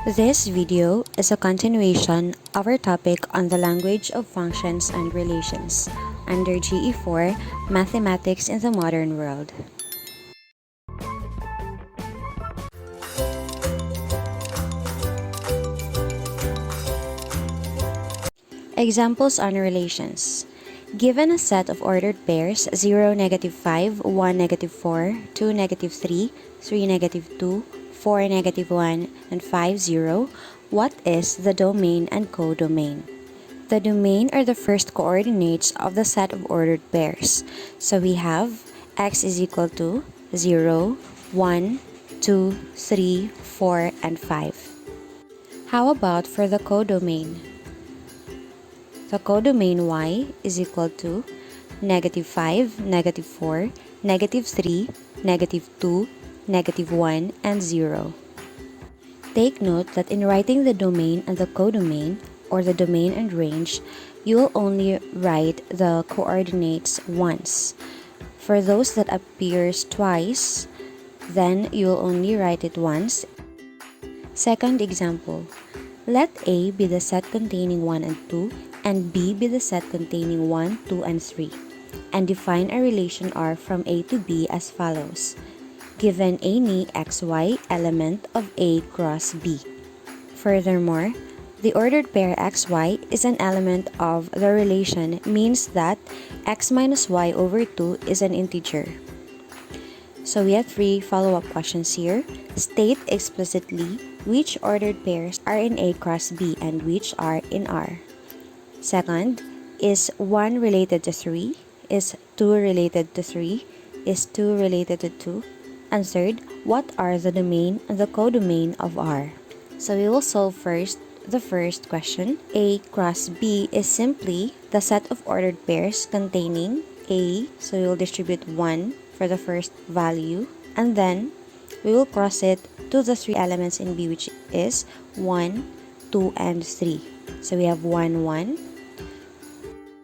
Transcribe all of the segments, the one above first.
This video is a continuation of our topic on the language of functions and relations under GE4 Mathematics in the Modern World. Examples on relations. Given a set of ordered pairs 0, -5, 1, -4, 2, -3, 3, -2, 4, -1, and 5, 0, what is the domain and codomain? The domain are the first coordinates of the set of ordered pairs. So we have x is equal to 0, 1, 2, 3, 4, and 5. How about for the codomain? The codomain y is equal to -5, -4, -3, -2, -1, and 0. Take note that in writing the domain and the codomain, or the domain and range, you will only write the coordinates once. For those that appears twice, then you will only write it once. Second example, let A be the set containing 1 and 2, and B be the set containing 1, 2, and 3, and define a relation R from A to B as follows. Given any xy element of A cross B. Furthermore, the ordered pair xy is an element of the relation means that x minus y over 2 is an integer. So we have 3 follow-up questions here. State explicitly which ordered pairs are in A cross B and which are in R. Second, is 1 related to 3? Is 2 related to 3? Is 2 related to 2? And third, what are the domain and the codomain of R? So we will solve first the first question. A cross B is simply the set of ordered pairs containing A, so we will distribute 1 for the first value, and then we will cross it to the 3 elements in B, which is 1, 2, and 3. So we have 1, 1,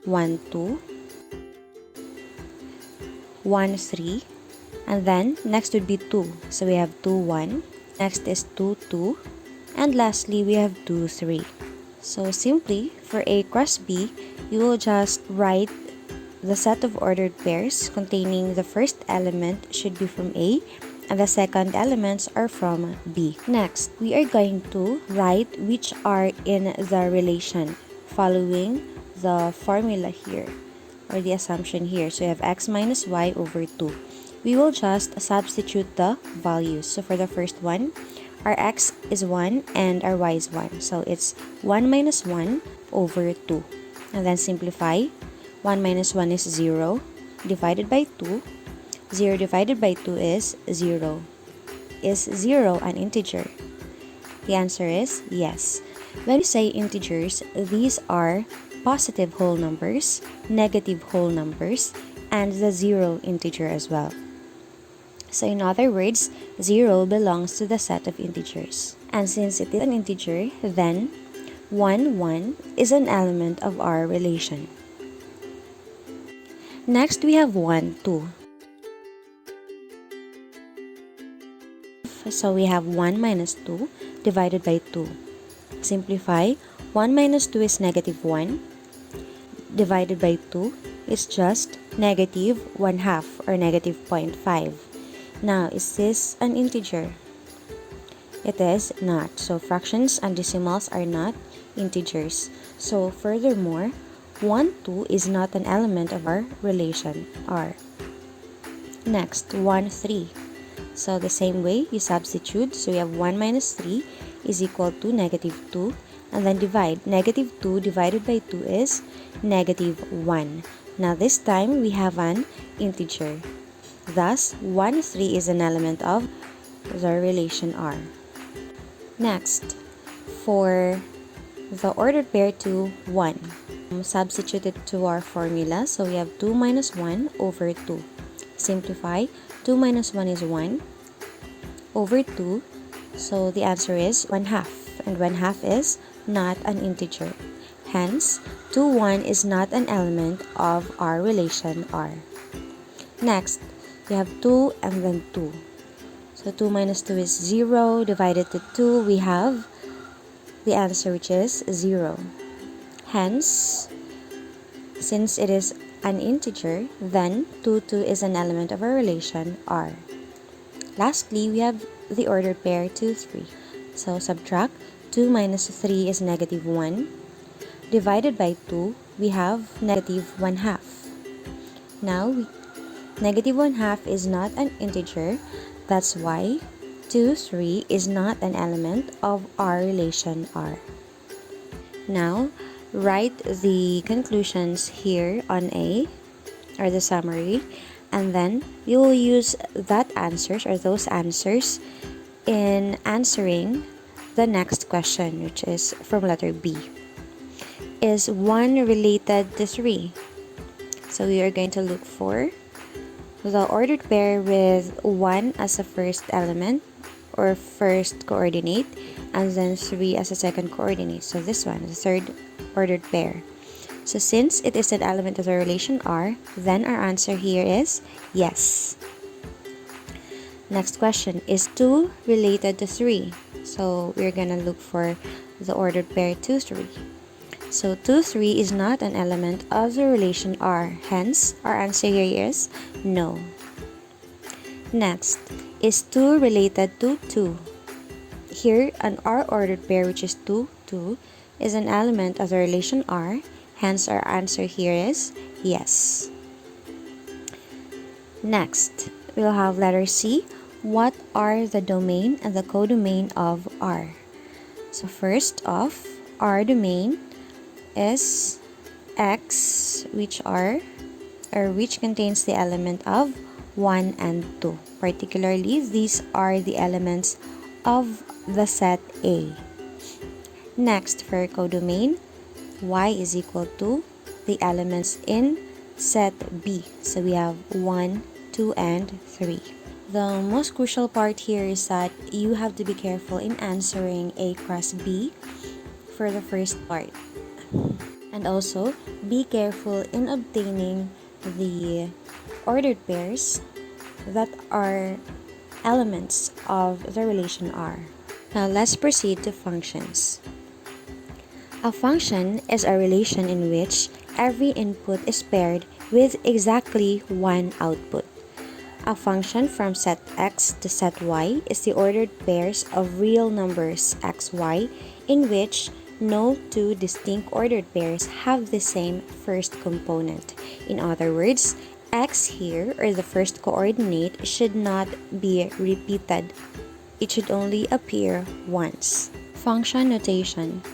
1, 2, 1, 3, and then next would be 2. So we have 2, 1, next is 2, 2, and lastly we have 2, 3. So simply for A cross B, you will just write the set of ordered pairs containing the first element should be from A and the second elements are from B. Next, we are going to write which are in the relation following the formula here or the assumption here. So you have x minus y over 2. We will just substitute the values. So for the first one, our x is 1 and our y is 1. So it's 1 minus 1 over 2. And then simplify. 1 minus 1 is 0 divided by 2. 0 divided by 2 is 0. Is 0 an integer? The answer is yes. When we say integers, these are positive whole numbers, negative whole numbers, and the 0 integer as well. So in other words, 0 belongs to the set of integers. And since it is an integer, then 1, 1 is an element of our relation. Next, we have 1, 2. So we have 1 minus 2 divided by 2. Simplify. 1 minus 2 is -1. Divided by 2 is just -1/2 or -0.5. Now, is this an integer? It is not. So fractions and decimals are not integers. So furthermore, 1, 2 is not an element of our relation R. Next, 1, 3. So the same way, you substitute. So we have 1 minus 3 is equal to -2. And then divide. -2 divided by 2 is -1. Now this time, we have an integer. Thus, 1, 3 is an element of the relation R. Next, for the ordered pair 2, 1. Substitute it to our formula. So we have 2 minus 1 over 2. Simplify. 2 minus 1 is 1 over 2. So the answer is 1/2. And 1/2 is not an integer. Hence, 2, 1 is not an element of our relation R. Next, we have 2 and then 2. So 2 minus 2 is 0. Divided to 2, we have the answer, which is 0. Hence, since it is an integer, then 2 is an element of our relation R. Lastly, we have the ordered pair 2, 3. So subtract 2 minus 3 is negative 1. Divided by 2, we have negative 1/2. Now, negative 1/2 is not an integer. That's why 2, 3 is not an element of our relation R. Now, write the conclusions here on A, or the summary, and then you will use that answers or those answers in answering the next question, which is from letter B. Is 1 related to 3? So we are going to look for the ordered pair with 1 as a first element or first coordinate, and then 3 as a second coordinate. So this one, the third ordered pair. So since it is an element of the relation R, then our answer here is yes. Next question, is 2 related to 3? So we're gonna look for the ordered pair 2, 3. So 2, 3 is not an element of the relation R. Hence, our answer here is no. Next, is 2 related to 2? Here, an R ordered pair, which is 2, 2, is an element of the relation R. Hence, our answer here is yes. Next, we'll have letter C. What are the domain and the codomain of R? So first off, R domain is X, which contains the element of 1 and 2. Particularly, these are the elements of the set A. Next, for codomain, Y is equal to the elements in set B. So we have 1, 2, and 3. The most crucial part here is that you have to be careful in answering A cross B for the first part. And also, be careful in obtaining the ordered pairs that are elements of the relation R. Now, let's proceed to functions. A function is a relation in which every input is paired with exactly one output. A function from set X to set Y is the ordered pairs of real numbers x, y in which no two distinct ordered pairs have the same first component. In other words, x here, or the first coordinate, should not be repeated. It should only appear once. Function notation.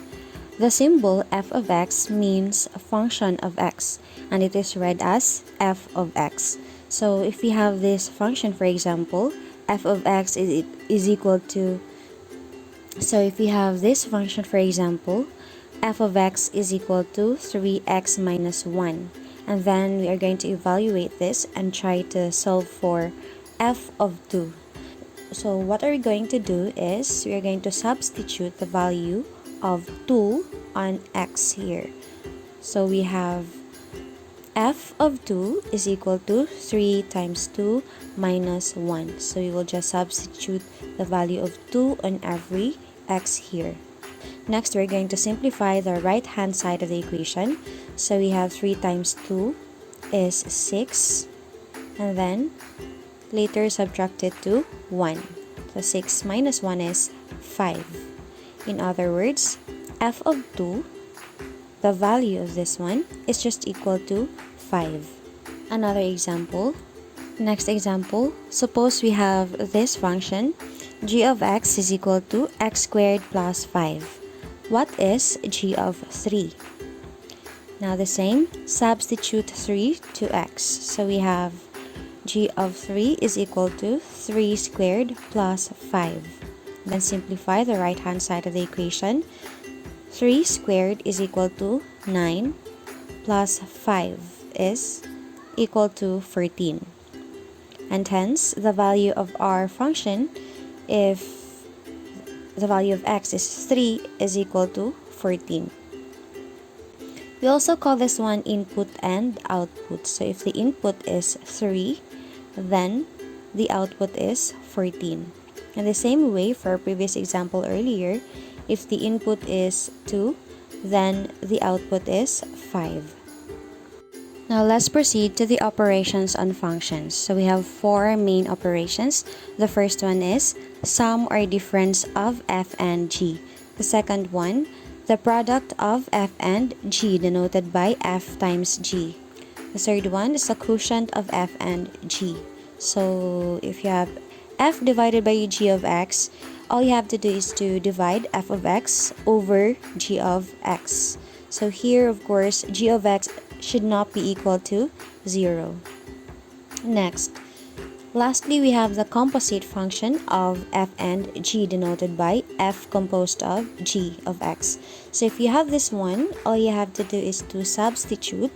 The symbol f of x means a function of x, and it is read as f of x. So if we have this function, for example, f of x is equal to, so if we have this function, for example, f of x is equal to 3x minus 1. And then we are going to evaluate this and try to solve for f of 2. So what are we going to do is we are going to substitute the value of 2 on x here. So we have f of 2 is equal to 3 times 2 minus 1. So we will just substitute the value of 2 on every x here. Next, we're going to simplify the right-hand side of the equation. So we have 3 times 2 is 6. And then later subtract it to 1. So 6 minus 1 is 5. In other words, f of 2, the value of this one is just equal to 5. Another example. Next example, suppose we have this function, g of x is equal to x squared plus 5. What is g of 3? Now the same, substitute 3 to x. So we have g of 3 is equal to 3 squared plus 5. Then simplify the right-hand side of the equation. 3 squared is equal to 9 plus 5 is equal to 14. And hence, the value of our function, if the value of x is 3, is equal to 14. We also call this one input and output. So if the input is 3, then the output is 14. In the same way, for our previous example earlier, If the input is 2, then the output is 5. Now let's proceed to the operations on functions. So we have 4 main operations. The first one is sum or difference of f and g. The second one, the product of f and g, denoted by f times g. The third one is the quotient of f and g. So if you have f divided by g of x, all you have to do is to divide f of x over g of x. So here, of course, g of x should not be equal to 0. Next, lastly, we have the composite function of f and g, denoted by f composed of g of x. So if you have this one, all you have to do is to substitute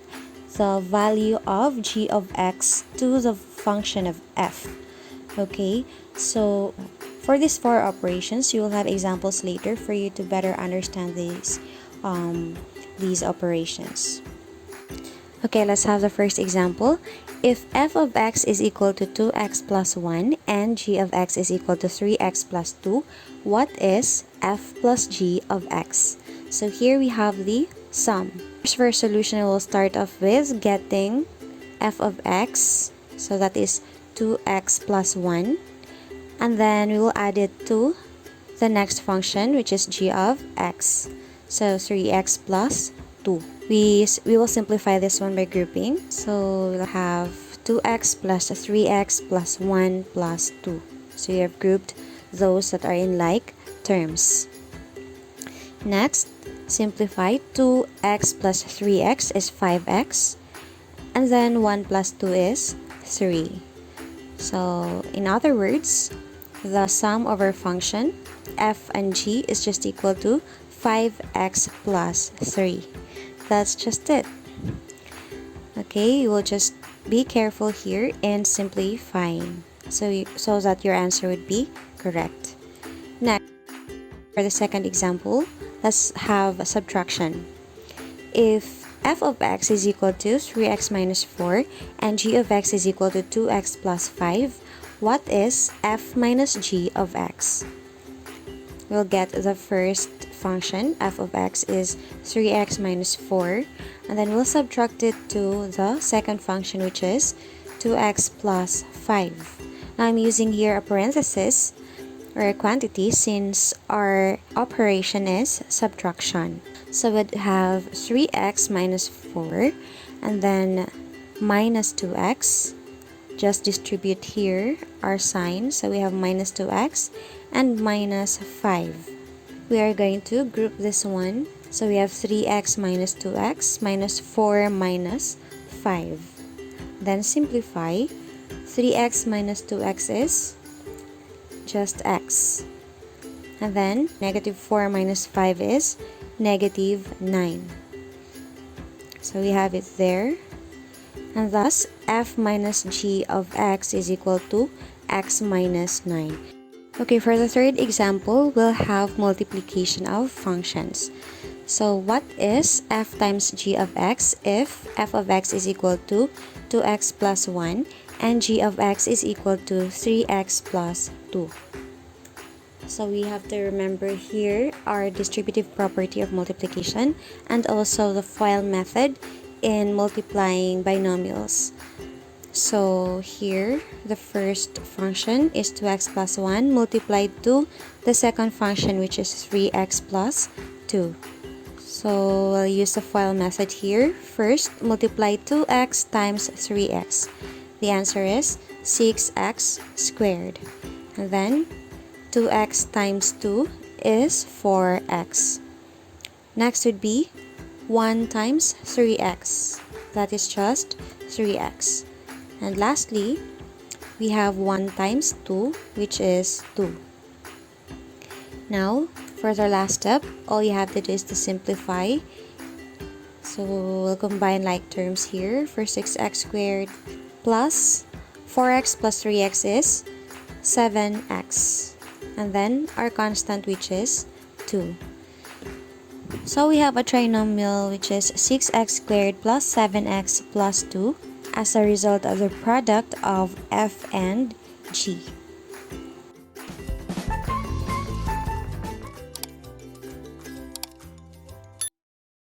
the value of g of x to the function of f. Okay, so for these 4 operations, you will have examples later for you to better understand these operations. Okay, let's have the first example. If f of x is equal to 2x plus 1 and g of x is equal to 3x plus 2, what is f plus g of x? So here we have the sum. For a solution, we'll start off with getting f of x, so that is 2x plus 1, and then we will add it to the next function, which is g of x, so 3x plus 2. We will simplify this one by grouping. So we'll have 2x plus 3x plus 1 plus 2. So you have grouped those that are in like terms. Next, simplify. 2x plus 3x is 5x, and then 1 plus 2 is 3. So in other words, the sum of our function f and g is just equal to 5x plus 3. That's just it. Okay, you will just be careful here in simplifying so that your answer would be correct. Next, for the second example, let's have a subtraction. If f of x is equal to 3x minus 4 and g of x is equal to 2x plus 5, what is f minus g of x? We'll get the first function, f of x is 3x minus 4, and then we'll subtract it to the second function, which is 2x plus 5. Now I'm using here a parenthesis or a quantity since our operation is subtraction. So we'd have 3x minus 4 and then minus 2x. Just distribute here our sign, so we have minus 2x and minus 5. We are going to group this one, so we have 3x minus 2x minus 4 minus 5. Then simplify. 3x minus 2x is just x, and then negative 4 minus 5 is negative 9. So we have it there, and thus f minus g of x is equal to x minus 9. Okay, for the third example, we'll have multiplication of functions. So what is f times g of x if f of x is equal to 2x plus 1 and g of x is equal to 3x plus 2? So we have to remember here our distributive property of multiplication and also the FOIL method in multiplying binomials. So here, the first function is 2x plus 1 multiplied to the second function, which is 3x plus 2. So we'll use the FOIL method here. First, multiply 2x times 3x. The answer is 6x squared. And then 2x times 2 is 4x. Next would be 1 times 3x. That is just 3x. And lastly, we have 1 times 2, which is 2. Now, for the last step, all you have to do is to simplify. So we'll combine like terms here. For 6x squared plus 4x plus 3x is 7x. And then our constant, which is 2. So we have a trinomial, which is 6x squared plus 7x plus 2 as a result of the product of f and g.